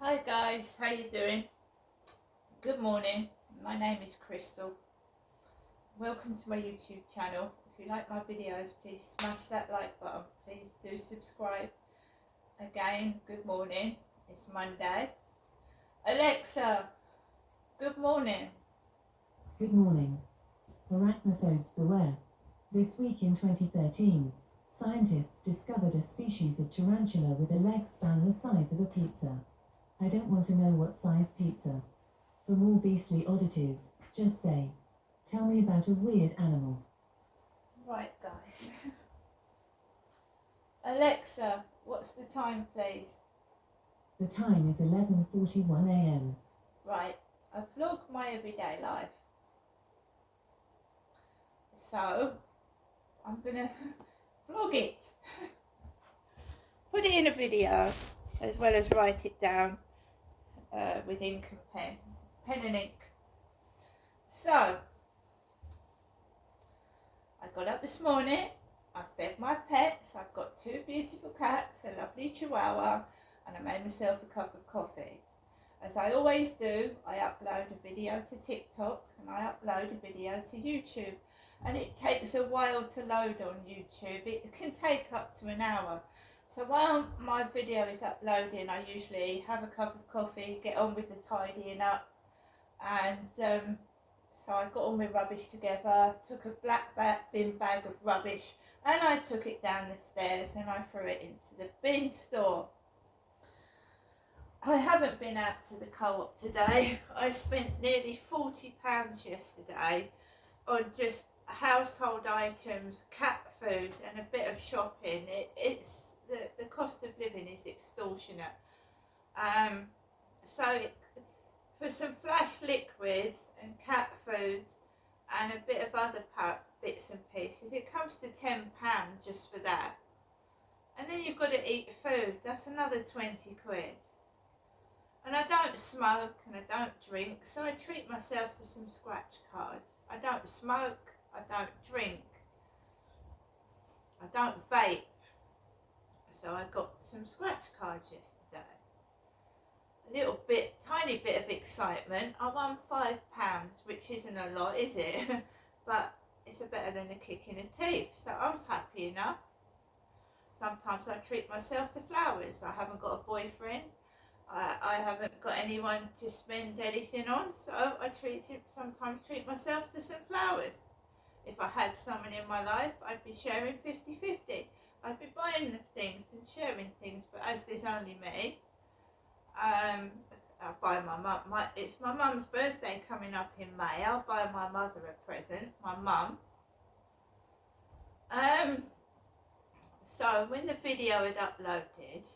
Hi guys, how you doing? Good morning. My name is Crystal. Welcome to my YouTube channel. If you like my videos, please smash that like button. Please do subscribe. Again, good morning. It's Monday. Alexa, good morning. Good morning. Arachnophobes beware. This week in 2013, scientists discovered a species of tarantula with a leg span the size of a pizza. I don't want to know what size pizza. For more beastly oddities, just say, tell me about a weird animal. Right guys. Alexa, what's the time please? The time is 11:41 a.m. Right, I vlog my everyday life. So, I'm gonna vlog it. Put it in a video as well as write it down with ink and pen and ink. So, I got up this morning, I fed my pets, I've got two beautiful cats, a lovely chihuahua, and I made myself a cup of coffee. As I always do, I upload a video to TikTok and I upload a video to YouTube. And it takes a while to load on YouTube. It can take up to an hour. So while my video is uploading, I usually have a cup of coffee, get on with the tidying up. And so I got all my rubbish together, took a black bin bag of rubbish, and I took it down the stairs and I threw it into the bin store. I haven't been out to the co-op today. I spent nearly £40 yesterday on just household items, cat food and a bit of shopping. It's the cost of living is extortionate. So for some flash liquids and cat foods and a bit of other bits and pieces, it comes to £10 just for that. And then you've got to eat food, that's another 20 quid. And I don't smoke and I don't drink, so I treat myself to some scratch cards. I don't smoke, I don't drink, I don't vape, so I got some scratch cards yesterday. A little bit, tiny bit of excitement. I won £5, which isn't a lot, is it? But it's better than a kick in the teeth, so I was happy enough. Sometimes I treat myself to flowers. I haven't got a boyfriend. I haven't got anyone to spend anything on, so I sometimes treat myself to some flowers. If I had someone in my life, I'd be sharing 50-50. I'd be buying things and sharing things, but as there's only me, I'll buy my mum. It's my mum's birthday coming up in May. I'll buy my mother a present, my mum. So when the video had uploaded,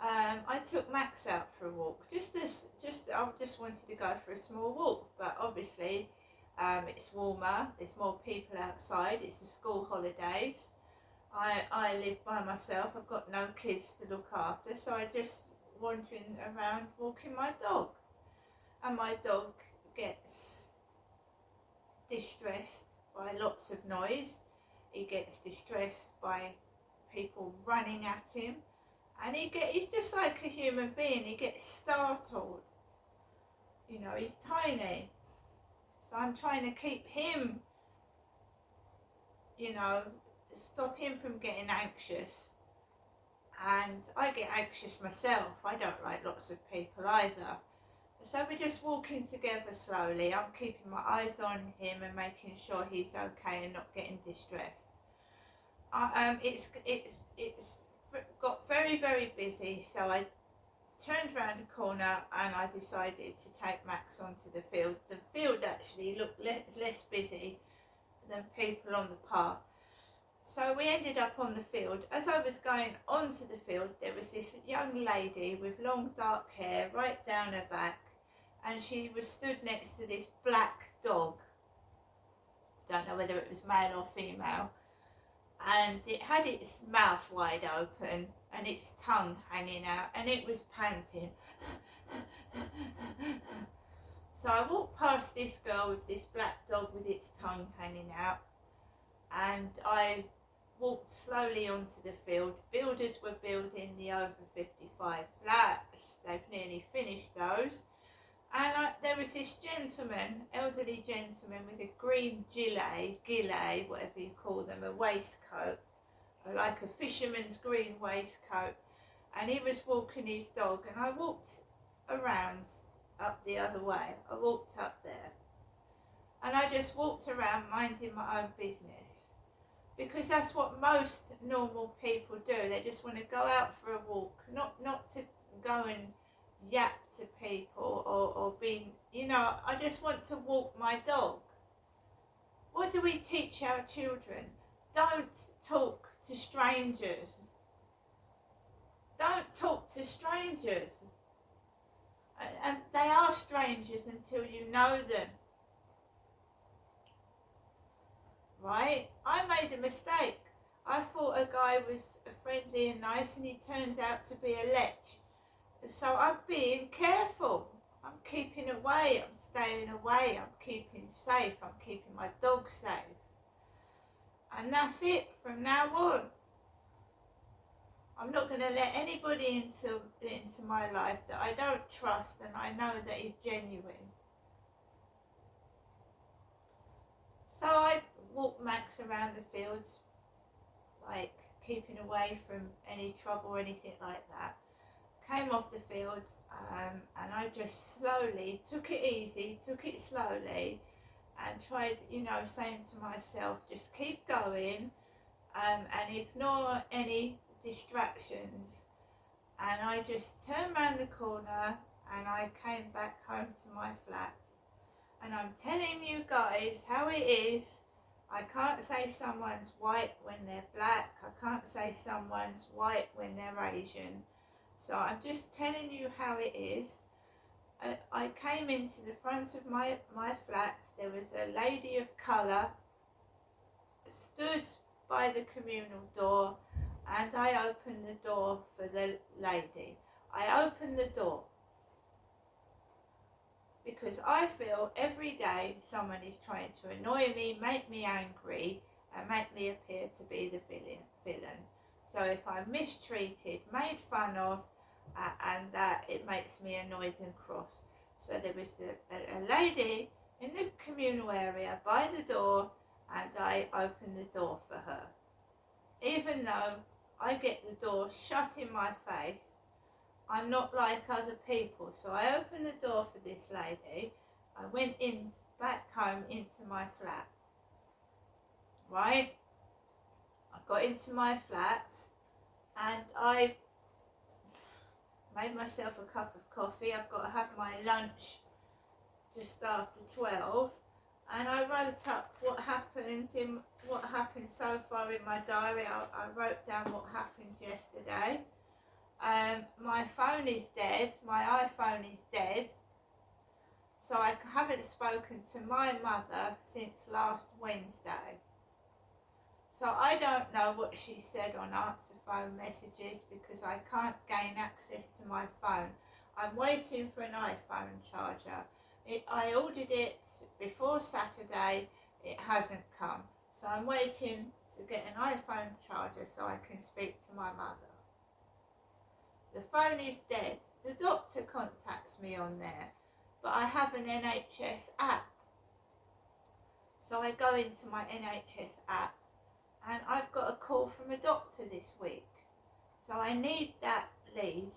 I took Max out for a walk. I just wanted to go for a small walk, but obviously it's warmer, there's more people outside, it's the school holidays. I live by myself, I've got no kids to look after, so I just wandering around walking my dog. And my dog gets distressed by lots of noise, he gets distressed by people running at him. And he's just like a human being, he gets startled. You know, he's tiny. So I'm trying to keep him, you know, stop him from getting anxious. And I get anxious myself. I don't like lots of people either. So we're just walking together slowly. I'm keeping my eyes on him and making sure he's okay and not getting distressed. It's got very, very busy, so I turned around a corner and I decided to take Max onto the field. The field actually looked less busy than people on the path. So we ended up on the field. As I was going onto the field, there was this young lady with long dark hair right down her back, and she was stood next to this black dog. Don't know whether it was male or female. And it had its mouth wide open and its tongue hanging out, and it was panting. So I walked past this girl with this black dog with its tongue hanging out, and I walked slowly onto the field. Builders were building the over 55 flats. They've nearly finished those. And there was this gentleman, elderly gentleman with a green gilet, whatever you call them, a waistcoat, like a fisherman's green waistcoat. And he was walking his dog, and I walked around up the other way. I walked up there. And I just walked around minding my own business. Because that's what most normal people do. They just want to go out for a walk, not to go and yap to people or be, I just want to walk my dog. What do we teach our children? Don't talk to strangers. Don't talk to strangers. And they are strangers until you know them. Right? I made a mistake. I thought a guy was friendly and nice, and he turned out to be a lech. So I'm being careful. I'm keeping away. I'm staying away. I'm keeping safe. I'm keeping my dog safe. And that's it from now on. I'm not going to let anybody into my life that I don't trust and I know that is genuine. So I walked Max around the fields, like keeping away from any trouble or anything like that. Came off the field, and I just slowly took it easy, took it slowly, and tried, saying to myself, just keep going, and ignore any distractions. And I just turned round the corner and I came back home to my flat. And I'm telling you guys how it is. I can't say someone's white when they're black. I can't say someone's white when they're Asian. So I'm just telling you how it is. I came into the front of my flat. There was a lady of colour stood by the communal door, and I opened the door for the lady. I opened the door because I feel every day someone is trying to annoy me, make me angry, and make me appear to be the villain. So if I'm mistreated, made fun of, and that it makes me annoyed and cross. So there was a lady in the communal area by the door, and I opened the door for her. Even though I get the door shut in my face, I'm not like other people. So I opened the door for this lady. I went back home into my flat. Right? I got into my flat and I made myself a cup of coffee. I've got to have my lunch just after 12. And I wrote up what happened so far in my diary. I wrote down what happened yesterday. My phone is dead. My iPhone is dead. So I haven't spoken to my mother since last Wednesday. So I don't know what she said on answer phone messages because I can't gain access to my phone. I'm waiting for an iPhone charger. I ordered it before Saturday. It hasn't come. So I'm waiting to get an iPhone charger so I can speak to my mother. The phone is dead. The doctor contacts me on there, but I have an NHS app. So I go into my NHS app and I've got a call from a doctor this week. So I need that lead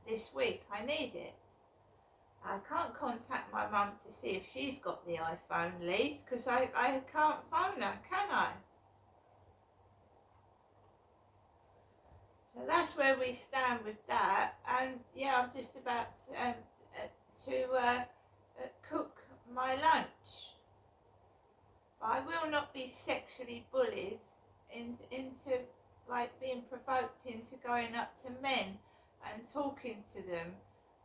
this week. I need it. I can't contact my mum to see if she's got the iPhone lead because I can't phone her, can I? So that's where we stand with that. And yeah, I'm just about to cook my lunch. But I will not be sexually bullied into like being provoked into going up to men and talking to them,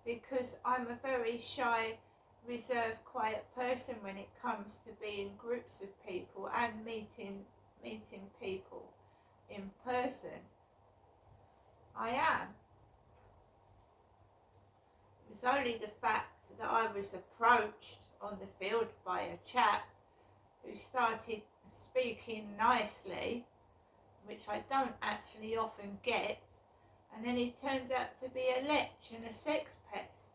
because I'm a very shy, reserved, quiet person when it comes to being groups of people and meeting people in person. I am. It was only the fact that I was approached on the field by a chap who started speaking nicely which I don't actually often get, and then he turned out to be a lech and a sex pest.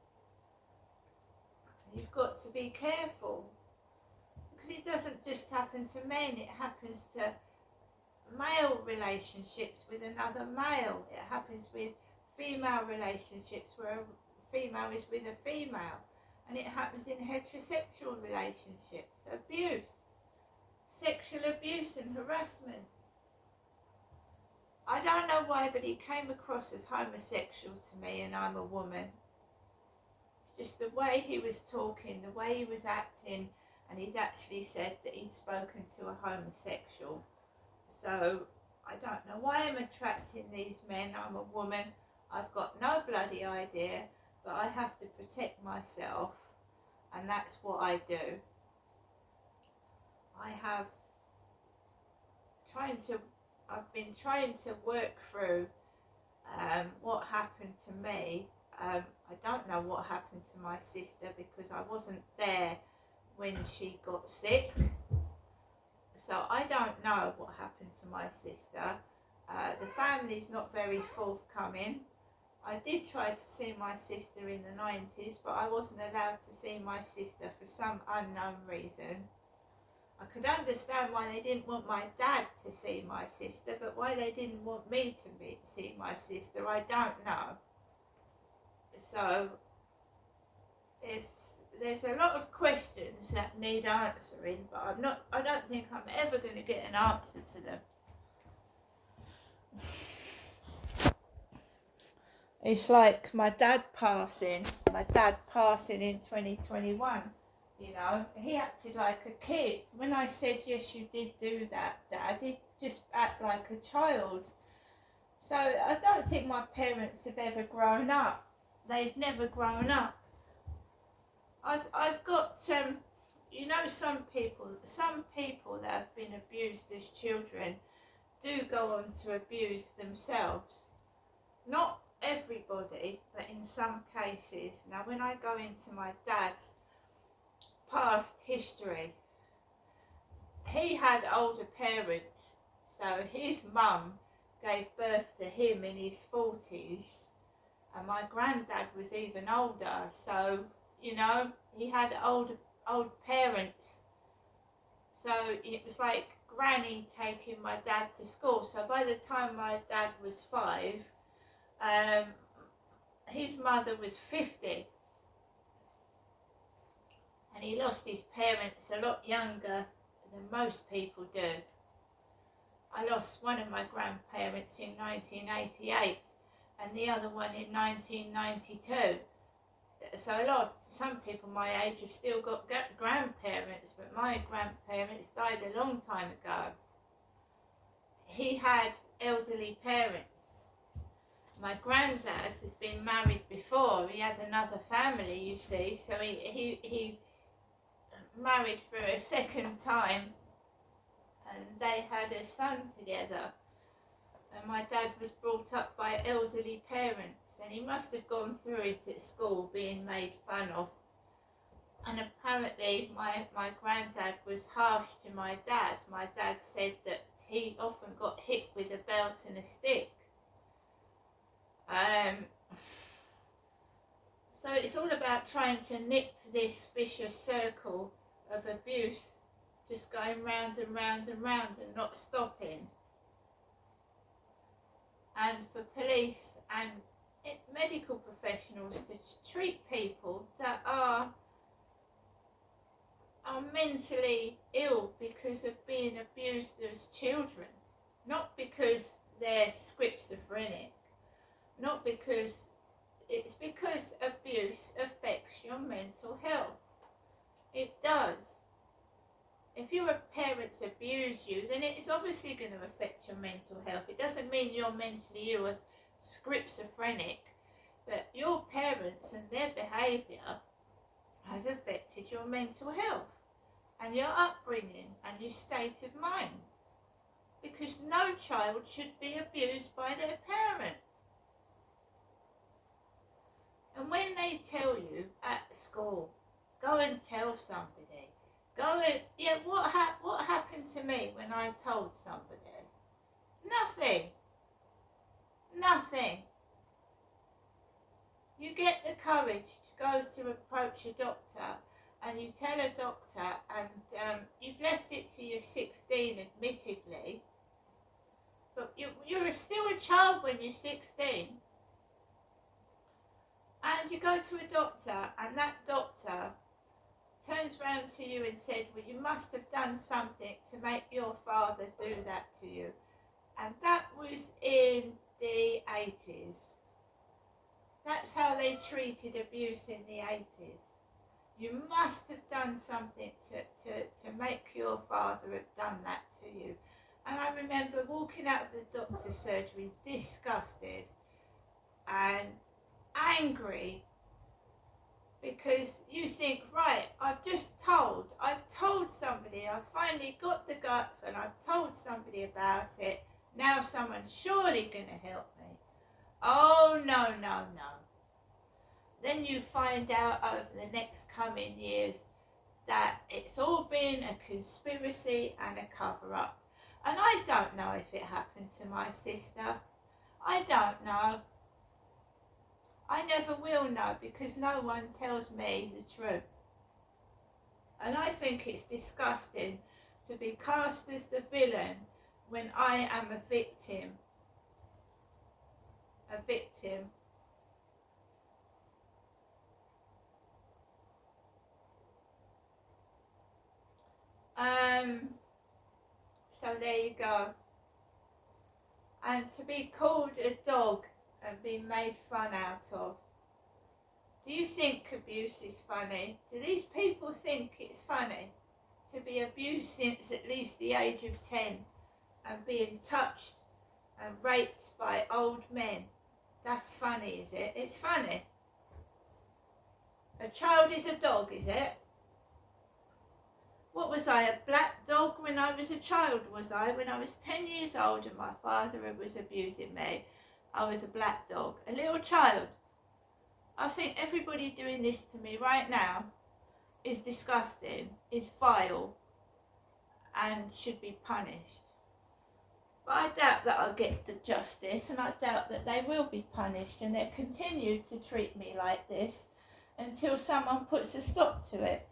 You've got to be careful, because it doesn't just happen to men, it happens to male relationships with another male. It happens with female relationships where a female is with a female, and it happens in heterosexual relationships. Abuse, sexual abuse and harassment. I don't know why, but he came across as homosexual to me, and I'm a woman. It's just the way he was talking, the way he was acting, and he'd actually said that he'd spoken to a homosexual. So I don't know why I'm attracting these men. I'm a woman. I've got no bloody idea, but I have to protect myself, and that's what I do. I've been trying to work through what happened to me. I don't know what happened to my sister because I wasn't there when she got sick. So I don't know what happened to my sister. The family's not very forthcoming. I did try to see my sister in the 90s, but I wasn't allowed to see my sister for some unknown reason. I could understand why they didn't want my dad to see my sister, but why they didn't want me to see my sister, I don't know. So there's a lot of questions that need answering, but I don't think I'm ever going to get an answer to them. It's like my dad passing in 2021, you know, he acted like a kid. When I said, yes, you did do that, Dad, he'd just act like a child. So I don't think my parents have ever grown up. They've never grown up. I've got, you know, some people that have been abused as children do go on to abuse themselves. Not everybody, but in some cases. Now, when I go into my dad's past history, he had older parents, so his mum gave birth to him in his 40s, and my granddad was even older, so, you know, he had old parents. So it was like granny taking my dad to school. So by the time my dad was 5, his mother was 50, and he lost his parents a lot younger than most people do. I lost one of my grandparents in 1988 and the other one in 1992. So some people my age have still got grandparents, but my grandparents died a long time ago. He had elderly parents. My granddad had been married before. He had another family, you see, so he married for a second time, and they had a son together. And my dad was brought up by elderly parents, and he must have gone through it at school, being made fun of. And apparently my granddad was harsh to my dad. My dad said that he often got hit with a belt and a stick. So it's all about trying to nip this vicious circle of abuse, just going round and round and round and not stopping. And for police and medical professionals to treat people that are mentally ill because of being abused as children, not because they're schizophrenic, not because it's because abuse affects your mental health. It does. If your parents abuse you, then it is obviously going to affect your mental health. It doesn't mean you're mentally ill as schizophrenic, but your parents and their behaviour has affected your mental health and your upbringing and your state of mind. Because no child should be abused by their parent. And when they tell you at school, go and tell somebody, what happened to me when I told somebody? Nothing. Nothing. You get the courage to go to approach a doctor and you tell a doctor, and you've left it to your 16 admittedly, but you're still a child when you're 16. And you go to a doctor and that doctor turns round to you and said, well, you must have done something to make your father do that to you. And that was in the 80s. That's how they treated abuse in the 80s. You must have done something to make your father have done that to you. And I remember walking out of the doctor's surgery disgusted and angry, because you think, right, I've told somebody, I've finally got the guts and I've told somebody about it. Now someone's surely going to help me. Oh, no. Then you find out over the next coming years that it's all been a conspiracy and a cover-up. And I don't know if it happened to my sister. I don't know. I never will know, because no one tells me the truth. And I think it's disgusting to be cast as the villain when I am a victim. A victim. So there you go. And to be called a dog and be made fun out of. Do you think abuse is funny? Do these people think it's funny to be abused since at least the age of 10 and being touched and raped by old men? That's funny, is it? It's funny. A child is a dog, is it? What was I, a black dog when I was a child, was I? When I was 10 years old and my father was abusing me, I was a black dog, a little child. I think everybody doing this to me right now is disgusting, is vile, and should be punished. But I doubt that I'll get the justice, and I doubt that they will be punished, and they'll continue to treat me like this until someone puts a stop to it.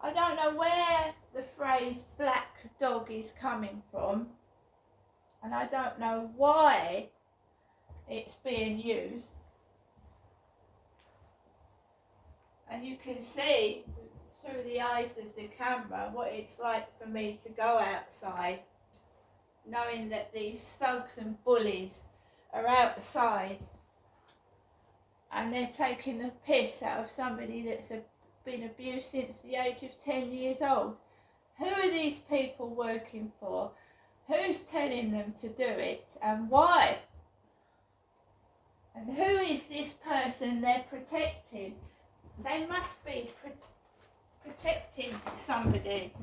I don't know where the phrase black dog is coming from, and I don't know why it's being used. And you can see through the eyes of the camera what it's like for me to go outside, knowing that these thugs and bullies are outside and they're taking the piss out of somebody that's been abused since the age of 10 years old. Who are these people working for? Who's telling them to do it, and why? And who is this person they're protecting? They must be protecting somebody.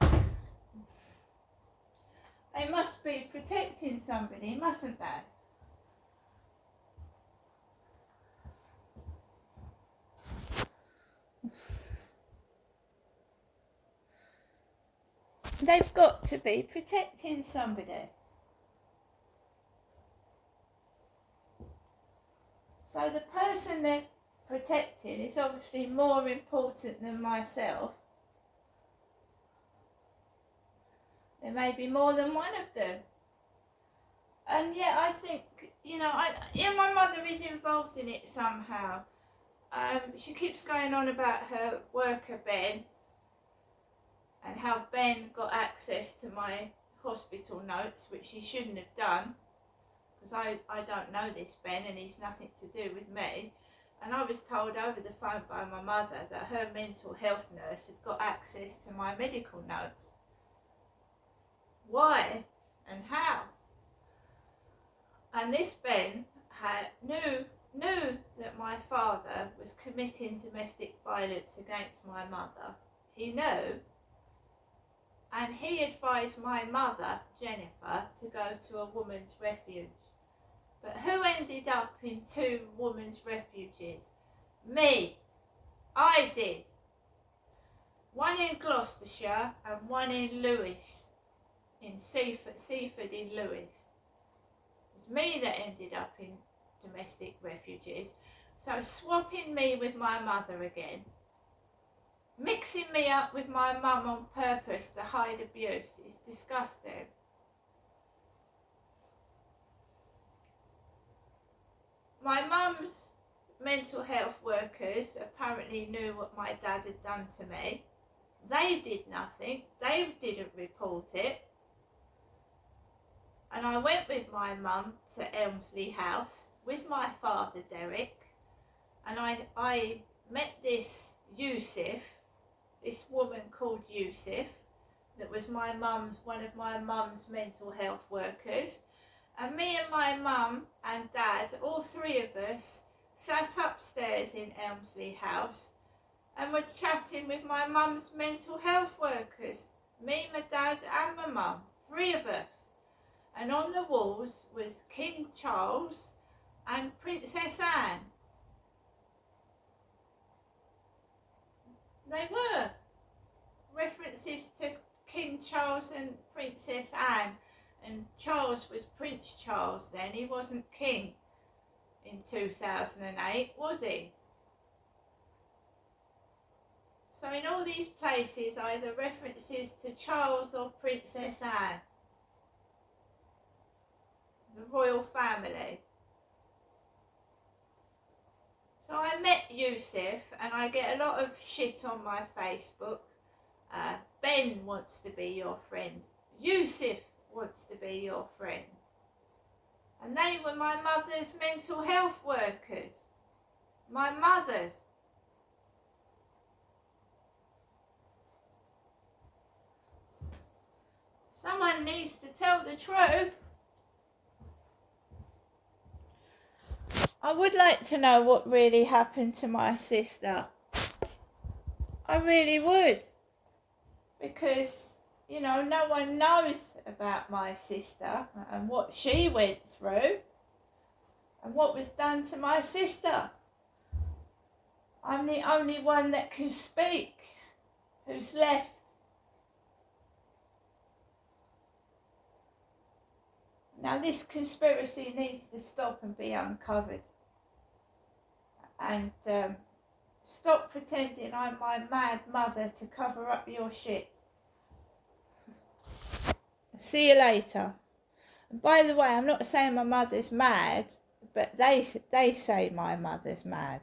They must be protecting somebody, mustn't they? They've got to be protecting somebody. So the person they're protecting is obviously more important than myself. There may be more than one of them. And yet I think, my mother is involved in it somehow. She keeps going on about her worker Ben, and how Ben got access to my hospital notes, which he shouldn't have done, because I don't know this Ben and he's nothing to do with me. And I was told over the phone by my mother that her mental health nurse had got access to my medical notes. Why and how? And this Ben knew that my father was committing domestic violence against my mother. He knew. And he advised my mother, Jennifer, to go to a woman's refuge. But who ended up in 2 women's refuges? Me. I did. One in Gloucestershire and one in Lewes, in Seaford in Lewes. It was me that ended up in domestic refuges. So swapping me with my mother again, mixing me up with my mum on purpose to hide abuse is disgusting. My mum's mental health workers apparently knew what my dad had done to me. They did nothing. They didn't report it. And I went with my mum to Elmsley House with my father Derek, and I met this Yusuf, this woman called Yusuf, that was one of my mum's mental health workers. And me and my mum and dad, all 3 of us, sat upstairs in Elmsley House and were chatting with my mum's mental health workers. Me, my dad and my mum, 3 of us. And on the walls was King Charles and Princess Anne. They were references to King Charles and Princess Anne. And Charles was Prince Charles then. He wasn't king in 2008, was he? So in all these places, either references to Charles or Princess Anne, the royal family. So I met Yusuf, and I get a lot of shit on my Facebook. Ben wants to be your friend. Yusuf wants to be your friend. And they were my mother's mental health workers. My mother's. Someone needs to tell the truth. I would like to know what really happened to my sister. I really would. Because, you know, no one knows about my sister and what she went through and what was done to my sister. I'm the only one that can speak who's left. Now this conspiracy needs to stop and be uncovered. And stop pretending I'm my mad mother to cover up your shit. See you later. And by the way, I'm not saying my mother's mad, but they say my mother's mad.